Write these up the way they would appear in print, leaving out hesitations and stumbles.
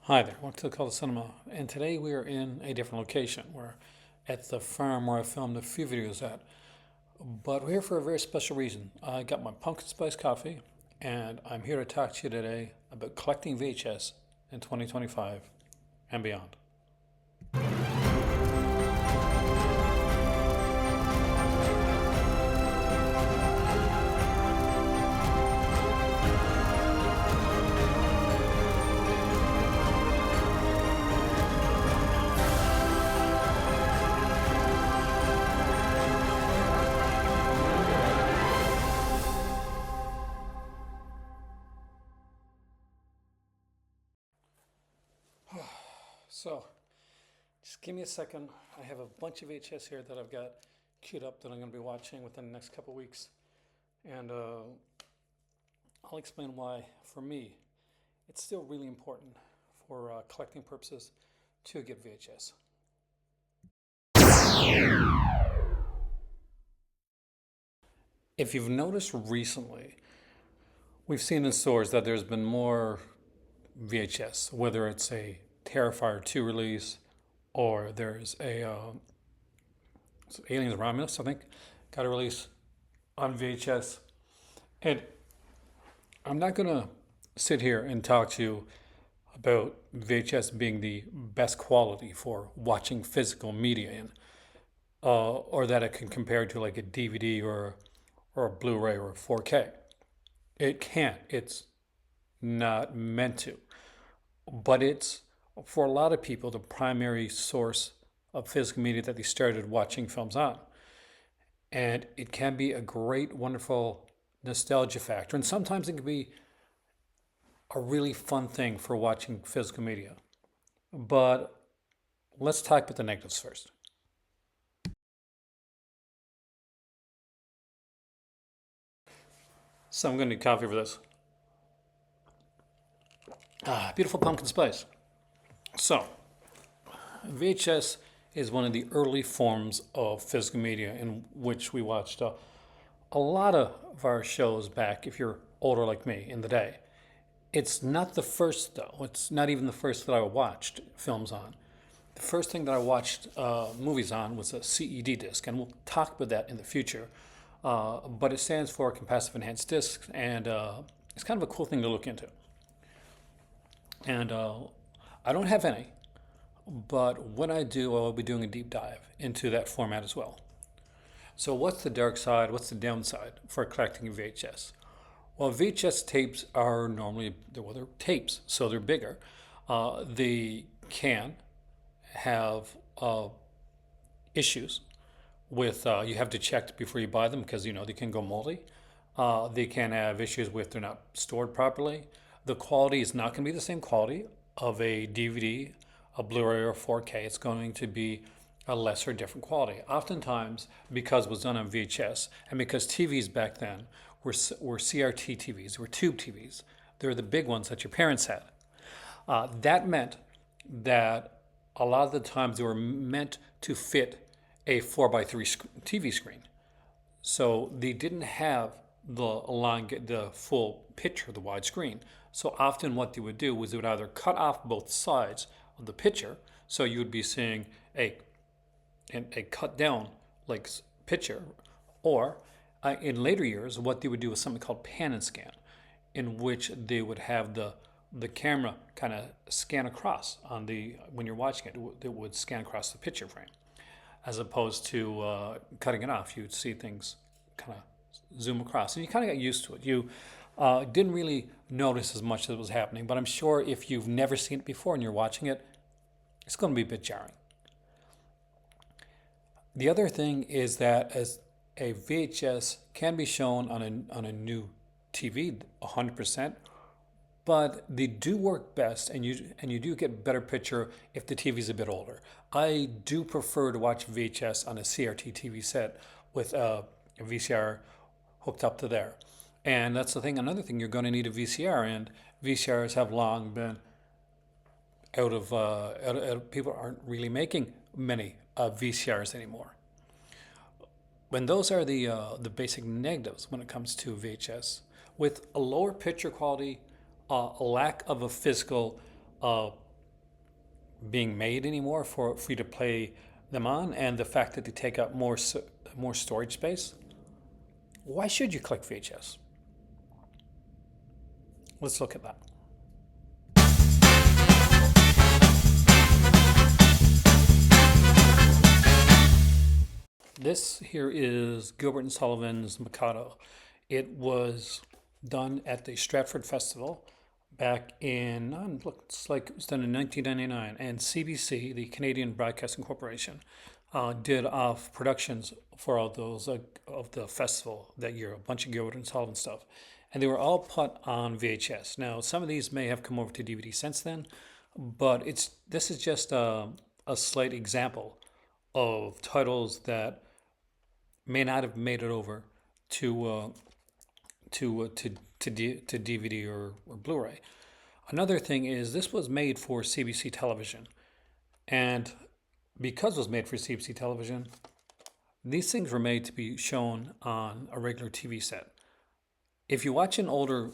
Hi there, welcome to the Call Cinema, and today we are in a different location. We're at the farm where I filmed a few videos at, but we're here for a very special reason. I got my pumpkin spice coffee, and I'm here to talk to you today about collecting VHS in 2025 and beyond. So, just give me a second. I have a bunch of VHS here that I've got queued up that I'm going to be watching within the next couple weeks. And I'll explain why, for me, it's still really important for collecting purposes to get VHS. If you've noticed recently, we've seen in stores that there's been more VHS, whether it's a Terrifier 2 release or there's a Aliens Romulus, I think, got a release on VHS. And I'm not going to sit here and talk to you about VHS being the best quality for watching physical media in, or that it can compare to like a DVD or a Blu-ray or a 4K. It can't. It's not meant to. But it's, for a lot of people, the primary source of physical media that they started watching films on. And it can be a great, wonderful nostalgia factor. And sometimes it can be a really fun thing for watching physical media. But let's talk about the negatives first. So I'm going to need coffee for this. Beautiful pumpkin spice. So, VHS is one of the early forms of physical media in which we watched a lot of our shows back, if you're older like me, in the day. It's not the first, though. It's not even the first that I watched films on. The first thing that I watched movies on was a CED disc, and we'll talk about that in the future. But it stands for Capacitive Enhanced Discs, and it's kind of a cool thing to look into. And I don't have any, but when I do, I'll be doing a deep dive into that format as well. So what's the dark side? What's the downside for collecting VHS? Well, VHS tapes are normally, they're tapes, so they're bigger. They can have issues with, you have to check before you buy them because, they can go moldy. They can have issues with they're not stored properly. The quality is not going to be the same quality of a DVD, a Blu-ray, or 4K. It's going to be a lesser, different quality. Oftentimes, because it was done on VHS, and because TVs back then were CRT TVs, were tube TVs, they're the big ones that your parents had. That meant that a lot of the times they were meant to fit a 4x3 TV screen. So they didn't have the full picture, the widescreen. So often what they would do was they would either cut off both sides of the picture, so you would be seeing a cut down like picture, or in later years what they would do was something called pan and scan, in which they would have the camera kind of scan across when you're watching it, it would scan across the picture frame, as opposed to cutting it off. You'd see things kind of zoom across, and you kind of got used to it. You didn't really notice as much as was happening, but I'm sure if you've never seen it before and you're watching it, it's going to be a bit jarring. The other thing is that as a VHS can be shown on a new TV 100%, but they do work best, and you do get better picture if the TV is a bit older. I do prefer to watch VHS on a CRT TV set with a VCR hooked up to there. And that's the thing. Another thing, you're going to need a VCR, and VCRs have long been out of people aren't really making many VCRs anymore. When those are the basic negatives when it comes to VHS, with a lower picture quality, a lack of a physical being made anymore for you to play them on, and the fact that they take up more storage space, why should you collect VHS? Let's look at that. This here is Gilbert and Sullivan's Mikado. It was done at the Stratford Festival back in, looks like it was done in 1999. And CBC, the Canadian Broadcasting Corporation, did off productions for all those of the festival that year, a bunch of Gilbert and Sullivan stuff. And they were all put on VHS. Now, some of these may have come over to DVD since then, but this is just a slight example of titles that may not have made it over to DVD or Blu-ray. Another thing is this was made for CBC television, and because it was made for CBC television, these things were made to be shown on a regular TV set. If you watch an older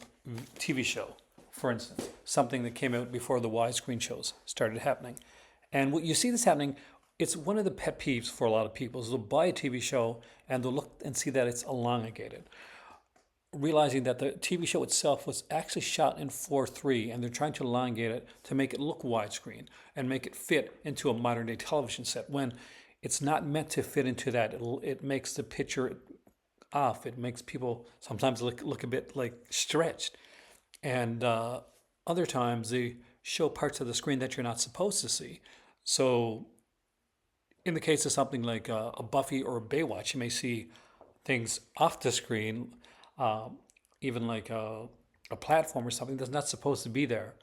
TV show, for instance, something that came out before the widescreen shows started happening, and what you see this happening, it's one of the pet peeves for a lot of people is they'll buy a TV show and they'll look and see that it's elongated, realizing that the TV show itself was actually shot in 4:3 and they're trying to elongate it to make it look widescreen and make it fit into a modern day television set when it's not meant to fit into that. It makes the picture off. It makes people sometimes look a bit like stretched. And other times they show parts of the screen that you're not supposed to see. So in the case of something like a Buffy or a Baywatch, you may see things off the screen, even like a platform or something that's not supposed to be there.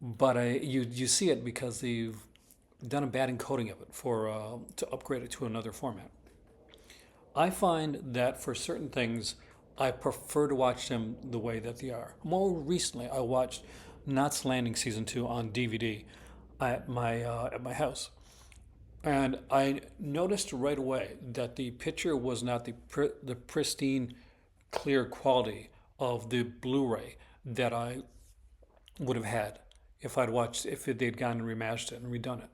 But you see it because they've done a bad encoding of it to upgrade it to another format. I find that for certain things, I prefer to watch them the way that they are. More recently, I watched Knots Landing Season 2 on DVD at my house. And I noticed right away that the picture was not the pristine, clear quality of the Blu-ray that I would have had if they'd gone and remastered it and redone it.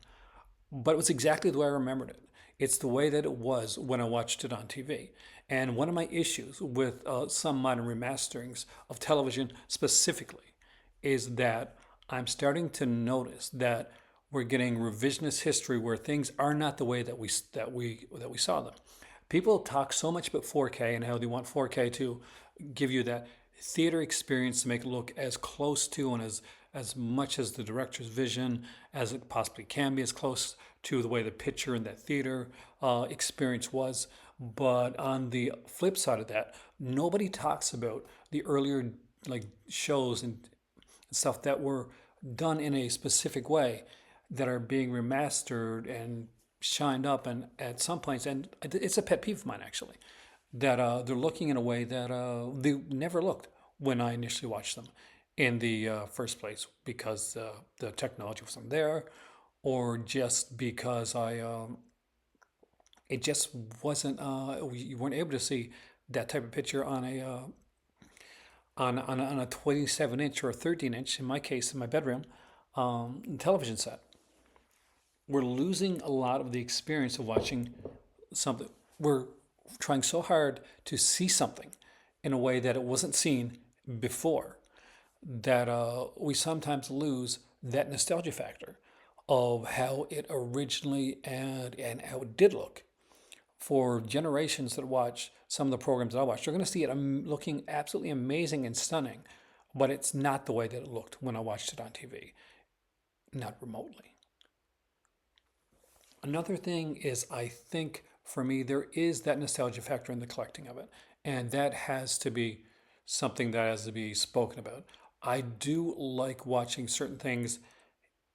But it was exactly the way I remembered it. It's the way that it was when I watched it on TV. And one of my issues with some modern remasterings of television specifically is that I'm starting to notice that we're getting revisionist history where things are not the way that we saw them. People talk so much about 4K and how they want 4K to give you that theater experience to make it look as close to and as much as the director's vision as it possibly can be, as close to the way the picture in that theater experience was. But on the flip side of that, nobody talks about the earlier like shows and stuff that were done in a specific way that are being remastered and shined up, and at some points, and it's a pet peeve of mine actually, that they're looking in a way that they never looked when I initially watched them in the first place, because the technology wasn't there, or just because it just wasn't, you weren't able to see that type of picture on a 27-inch or a 13-inch, in my case, in my bedroom, television set. We're losing a lot of the experience of watching something. We're trying so hard to see something in a way that it wasn't seen before that we sometimes lose that nostalgia factor of how it originally and how it did look. For generations that watch some of the programs that I watch, they're going to see it looking absolutely amazing and stunning, but it's not the way that it looked when I watched it on TV, not remotely. Another thing is, I think for me, there is that nostalgia factor in the collecting of it, and that has to be something that has to be spoken about. I do like watching certain things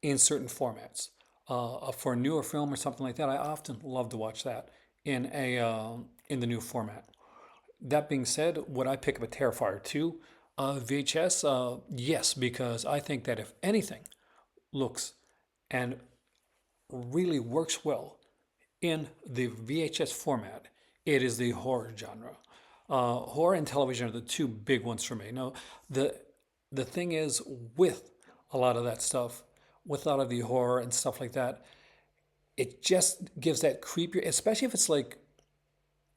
in certain formats. For a newer film or something like that, I often love to watch that in the new format. That being said, would I pick up a Terrifier 2 VHS? Yes, because I think that if anything looks and really works well in the VHS format, it is the horror genre. Horror and television are the two big ones for me. Now, the thing is with a lot of that stuff, with a lot of the horror and stuff like that. It just gives that creepier, especially if it's like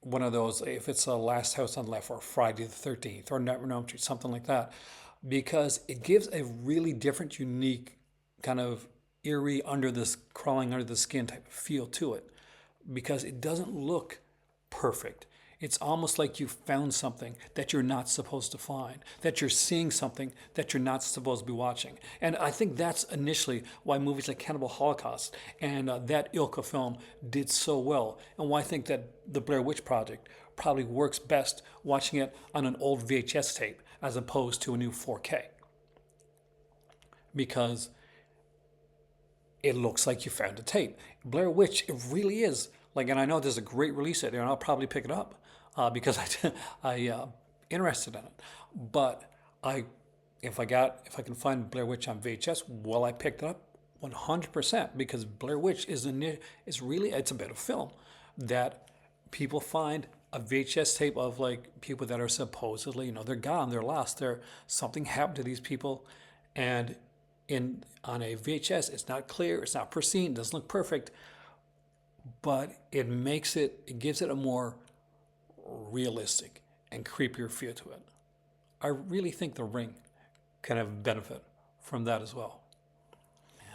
one of those, if it's a Last House on the Left or Friday the 13th or Nightmare on Elm Street, something like that, because it gives a really different, unique kind of eerie under this crawling under the skin type of feel to it because it doesn't look perfect. It's almost like you found something that you're not supposed to find, that you're seeing something that you're not supposed to be watching. And I think that's initially why movies like Cannibal Holocaust and that ilk of film did so well, and why I think that the Blair Witch Project probably works best watching it on an old VHS tape as opposed to a new 4K. Because it looks like you found a tape. Blair Witch, it really is. Like, and I know there's a great release out there, and I'll probably pick it up because I interested in it. But if I can find Blair Witch on VHS, well, I picked it up 100% because Blair Witch is really it's a bit of film that people find a VHS tape of like people that are supposedly they're gone, they're lost, something happened to these people, and in on a VHS, it's not clear, it's not pristine, it doesn't look perfect, but it gives it a more realistic and creepier feel to it. I really think The Ring can have benefit from that as well.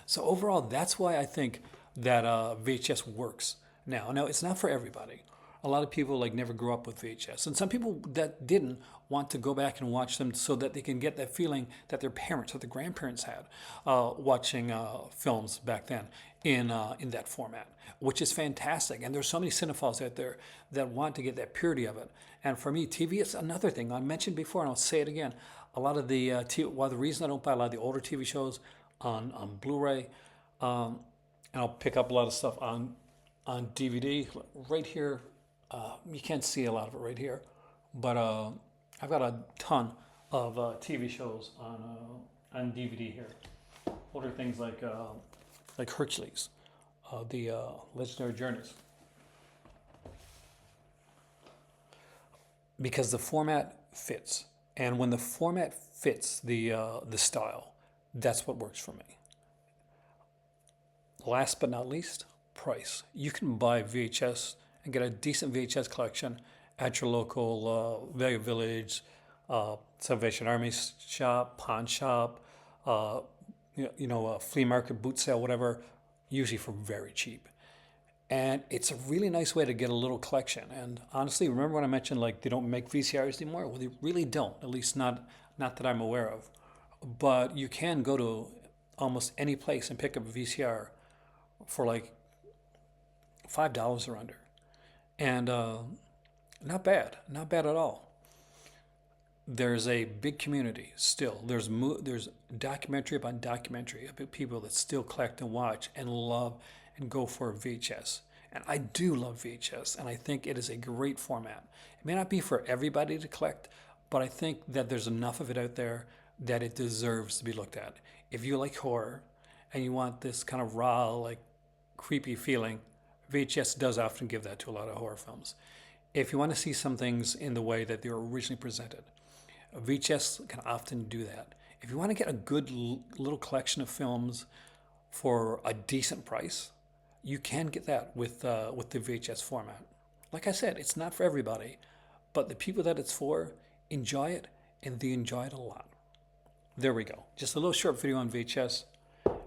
So overall, that's why I think that VHS works now. Now, it's not for everybody. A lot of people like never grew up with VHS, and some people that didn't want to go back and watch them so that they can get that feeling that their parents or their grandparents had watching films back then in that format, which is fantastic. And there's so many cinephiles out there that want to get that purity of it. And for me, TV is another thing. I mentioned before, and I'll say it again. A lot of the the reason I don't buy a lot of the older TV shows on Blu-ray, and I'll pick up a lot of stuff on DVD right here. You can't see a lot of it right here, but I've got a ton of TV shows on DVD here. Older things like Hercules, the Legendary Journeys, because the format fits, and when the format fits the style, that's what works for me. Last but not least, price. You can buy VHS and get a decent VHS collection at your local Value Village, Salvation Army shop, pawn shop, flea market, boot sale, whatever, usually for very cheap. And it's a really nice way to get a little collection. And honestly, remember when I mentioned like they don't make VCRs anymore? Well, they really don't, at least not that I'm aware of. But you can go to almost any place and pick up a VCR for like $5 or under. And not bad at all. There's a big community still. There's documentary upon documentary about people that still collect and watch and love and go for VHS. And I do love VHS, and I think it is a great format. It may not be for everybody to collect, but I think that there's enough of it out there that it deserves to be looked at. If you like horror and you want this kind of raw, like creepy feeling, VHS does often give that to a lot of horror films. If you want to see some things in the way that they were originally presented, VHS can often do that. If you want to get a good little collection of films for a decent price, you can get that with the VHS format. Like I said, it's not for everybody, but the people that it's for enjoy it, and they enjoy it a lot. There we go. Just a little short video on VHS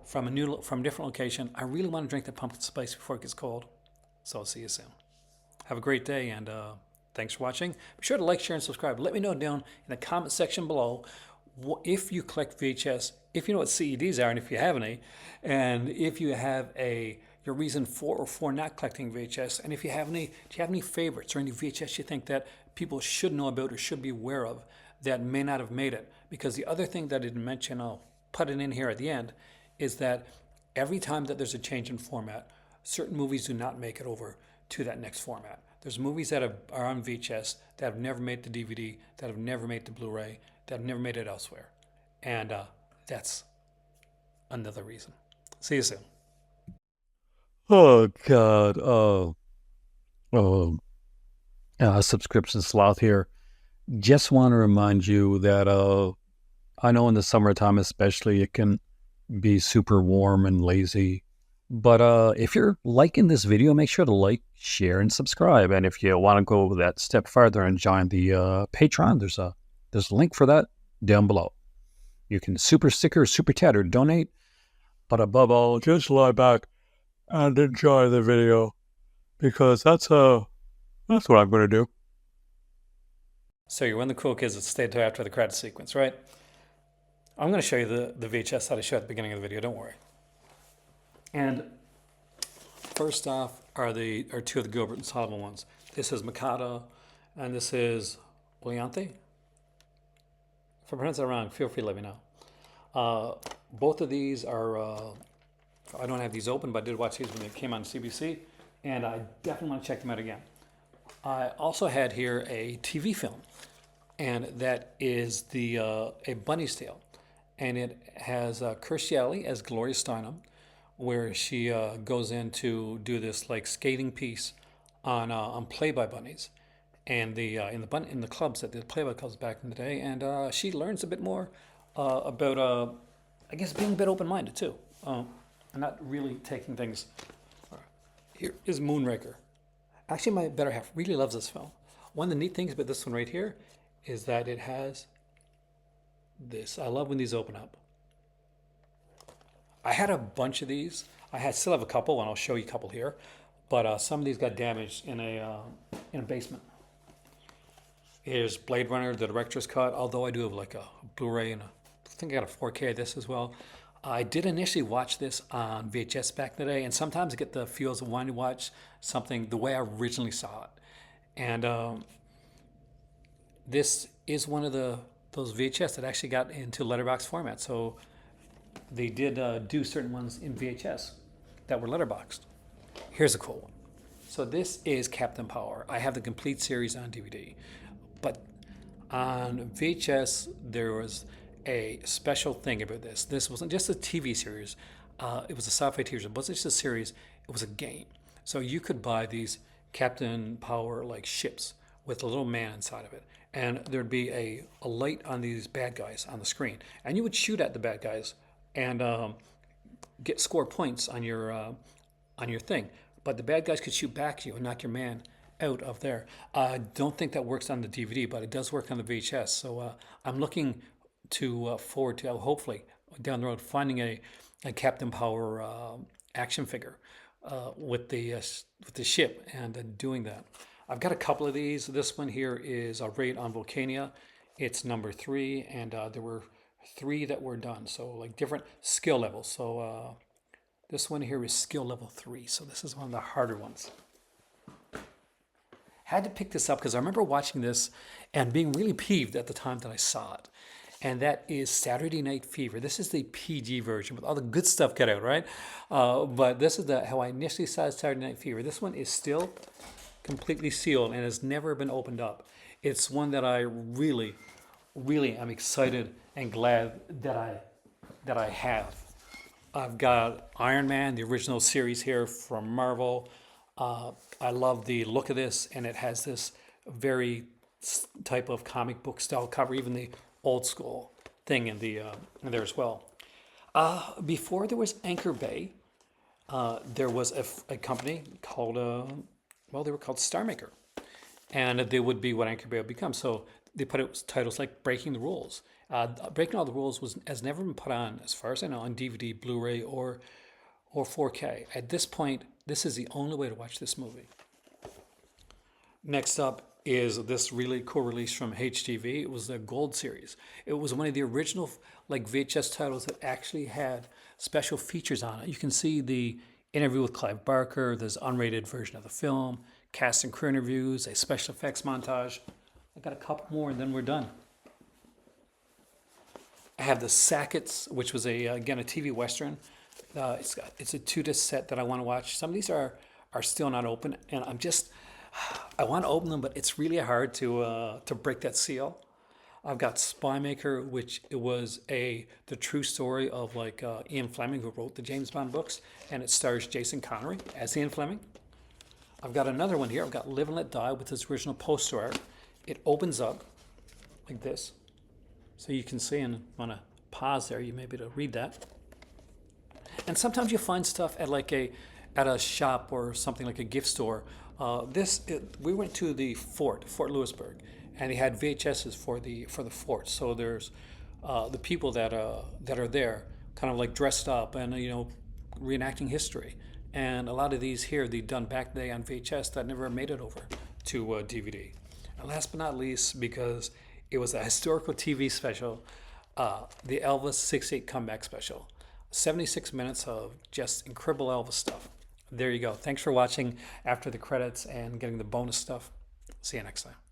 from a different location. I really want to drink the pumpkin spice before it gets cold, so I'll see you soon. Have a great day, and thanks for watching. Be sure to like, share, and subscribe. Let me know down in the comment section below if you collect VHS, if you know what CEDs are, and if you have any, and if you have your reason for or for not collecting VHS, and if you have any, do you have any favorites or any VHS you think that people should know about or should be aware of that may not have made it? Because the other thing that I didn't mention, I'll put it in here at the end, is that every time that there's a change in format, certain movies do not make it over to that next format. There's movies that are on VHS that have never made the DVD, that have never made the Blu-ray, that have never made it elsewhere. And that's another reason. See you soon. Oh, God. Subscription sloth here. Just want to remind you that I know in the summertime especially, it can be super warm and lazy. But if you're liking this video, make sure to like, share, and subscribe. And if you want to go that step farther and join the Patreon, there's a link for that down below. You can super sticker, super chat, or donate. But above all, just lie back and enjoy the video, because that's what I'm going to do. So you're one of the cool kids that stayed until after the credit sequence, right? I'm going to show you the VHS that I showed at the beginning of the video. Don't worry. And first off are two of the Gilbert and Sullivan ones. This is Mikado, and this is Buyante. If I pronounce that wrong, feel free to let me know. Both of these are, I don't have these open, but I did watch these when they came on CBC, and I definitely want to check them out again. I also had here a TV film, and that is a Bunny's Tale, and it has Kirstie Alley as Gloria Steinem, where she goes in to do this like skating piece on play-by bunnies, and in the clubs at the play-by clubs back in the day, and she learns a bit more about I guess being a bit open-minded too, and not really taking things. Here is Moonraker. Actually, my better half really loves this film. One of the neat things about this one right here is that it has this. I love when these open up. I had a bunch of these. Still have a couple, and I'll show you a couple here. But some of these got damaged in a basement. Here's Blade Runner, the director's cut. Although I do have like a Blu-ray, and I think I got a 4K of this as well. I did initially watch this on VHS back in the day, and sometimes I get the feels of wanting to watch something the way I originally saw it. And this is one of those VHS that actually got into letterbox format. So they did do certain ones in VHS that were letterboxed. Here's a cool one. So this is Captain Power. I have the complete series on DVD, but on VHS there was a special thing about this. This wasn't just a TV series. It was a sci-fi TV series. It wasn't just a series. It was a game. So you could buy these Captain Power like ships with a little man inside of it, and there'd be a light on these bad guys on the screen, and you would shoot at the bad guys and score points on your thing. But the bad guys could shoot back at you and knock your man out of there. I don't think that works on the DVD, but it does work on the VHS. So I'm looking forward to hopefully down the road finding a Captain Power action figure with the ship and doing that. I've got a couple of these. This one here is a raid on Volcania. It's number 3, and there were 3 that were done. So like different skill levels. So this one here is skill level 3. So this is one of the harder ones. Had to pick this up because I remember watching this and being really peeved at the time that I saw it. And that is Saturday Night Fever. This is the PG version with all the good stuff cut out, right? But this is how I initially saw Saturday Night Fever. This one is still completely sealed and has never been opened up. It's one that I really, really am excited and glad that I have. I've got Iron Man, the original series here from Marvel. I love the look of this, and it has this very type of comic book style cover, even the old school thing in there as well. Before there was Anchor Bay, there was a company called they were called Star Maker, and they would be what Anchor Bay would become. So they put out titles like Breaking the Rules. Breaking All the Rules has never been put on, as far as I know, on DVD, Blu-ray, or 4K. At this point, this is the only way to watch this movie. Next up is this really cool release from HTV. It was the Gold series. It was one of the original like VHS titles that actually had special features on it. You can see the interview with Clive Barker, there's an unrated version of the film, cast and crew interviews, a special effects montage. I got a couple more and then we're done. I have the Sackets, which was again a TV Western. It's a 2-disc set that I want to watch. Some of these are still not open, and I want to open them, but it's really hard to break that seal. I've got Spy Maker, which it was the true story of like Ian Fleming, who wrote the James Bond books, and it stars Jason Connery as Ian Fleming. I've got another one here. I've got Live and Let Die with its original poster art. It opens up like this, so you can see, and want to pause there. You may be able to read that. And sometimes you find stuff at like at a shop or something like a gift store. We went to the Fort Lewisburg, and they had VHSs for the fort. So there's the people that are there, kind of like dressed up and reenacting history. And a lot of these here they done back day on VHS that never made it over to DVD. And last but not least, because it was a historical TV special, the Elvis '68 comeback special. 76 minutes of just incredible Elvis stuff. There you go. Thanks for watching after the credits and getting the bonus stuff. See you next time.